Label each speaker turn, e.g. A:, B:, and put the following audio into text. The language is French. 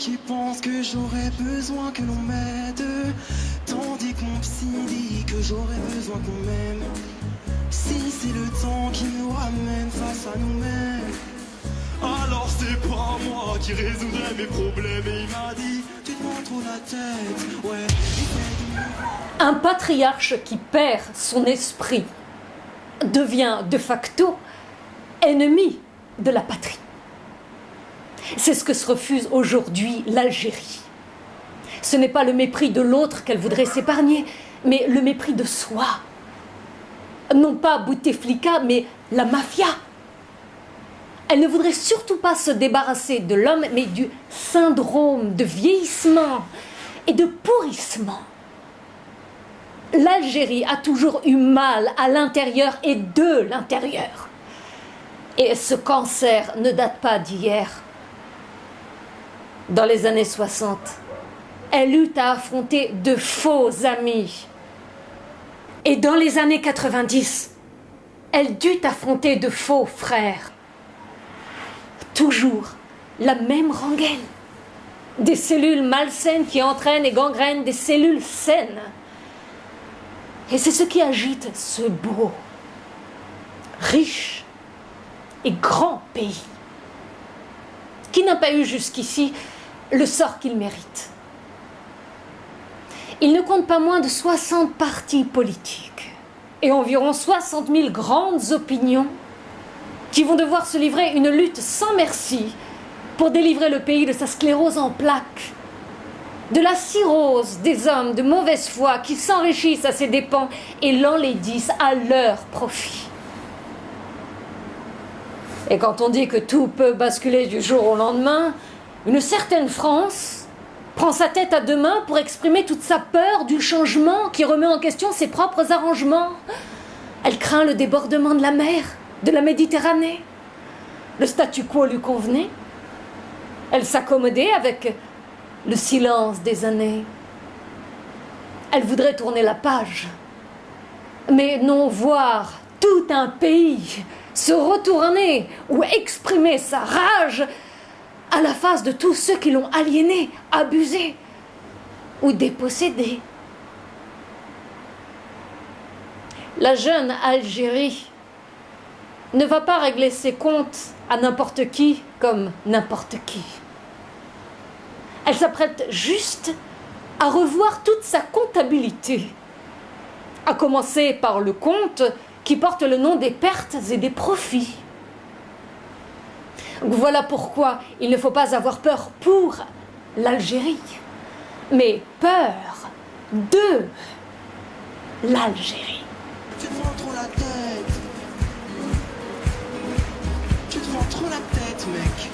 A: qui pense que j'aurais besoin que l'on m'aide, tandis que mon psy dit que j'aurais besoin qu'on m'aime. Si c'est le temps qui nous ramène face à nous-mêmes, alors c'est pas moi qui résoudrai mes problèmes. Et il m'a dit, tu te prends trop la tête, ouais.
B: Un patriarche qui perd son esprit devient de facto ennemi de la patrie. C'est ce que se refuse aujourd'hui l'Algérie. Ce n'est pas le mépris de l'autre qu'elle voudrait s'épargner, mais le mépris de soi. Non pas Bouteflika, mais la mafia. Elle ne voudrait surtout pas se débarrasser de l'homme, mais du syndrome de vieillissement et de pourrissement. L'Algérie a toujours eu mal à l'intérieur et de l'intérieur. Et ce cancer ne date pas d'hier. Dans les années 60, elle eut à affronter de faux amis. Et dans les années 90, elle dut affronter de faux frères. Toujours la même rengaine. Des cellules malsaines qui entraînent et gangrènent des cellules saines. Et c'est ce qui agite ce beau, riche et grand pays, qui n'a pas eu jusqu'ici le sort qu'il mérite. Il ne compte pas moins de 60 partis politiques et environ 60 000 grandes opinions qui vont devoir se livrer une lutte sans merci pour délivrer le pays de sa sclérose en plaques, de la cirrhose des hommes de mauvaise foi qui s'enrichissent à ses dépens et l'enlaidissent à leur profit. Et quand on dit que tout peut basculer du jour au lendemain, une certaine France prend sa tête à deux mains pour exprimer toute sa peur du changement qui remet en question ses propres arrangements. Elle craint le débordement de la mer, de la Méditerranée. Le statu quo lui convenait. Elle s'accommodait avec le silence des années. Elle voudrait tourner la page, mais non voir tout un pays se retourner ou exprimer sa rage à la face de tous ceux qui l'ont aliéné, abusé ou dépossédé. La jeune Algérie ne va pas régler ses comptes à n'importe qui comme n'importe qui. Elle s'apprête juste à revoir toute sa comptabilité, à commencer par le compte qui porte le nom des pertes et des profits. Voilà pourquoi il ne faut pas avoir peur pour l'Algérie, mais peur de l'Algérie.
A: Tu te prends trop la tête. Tu te prends trop la tête, mec.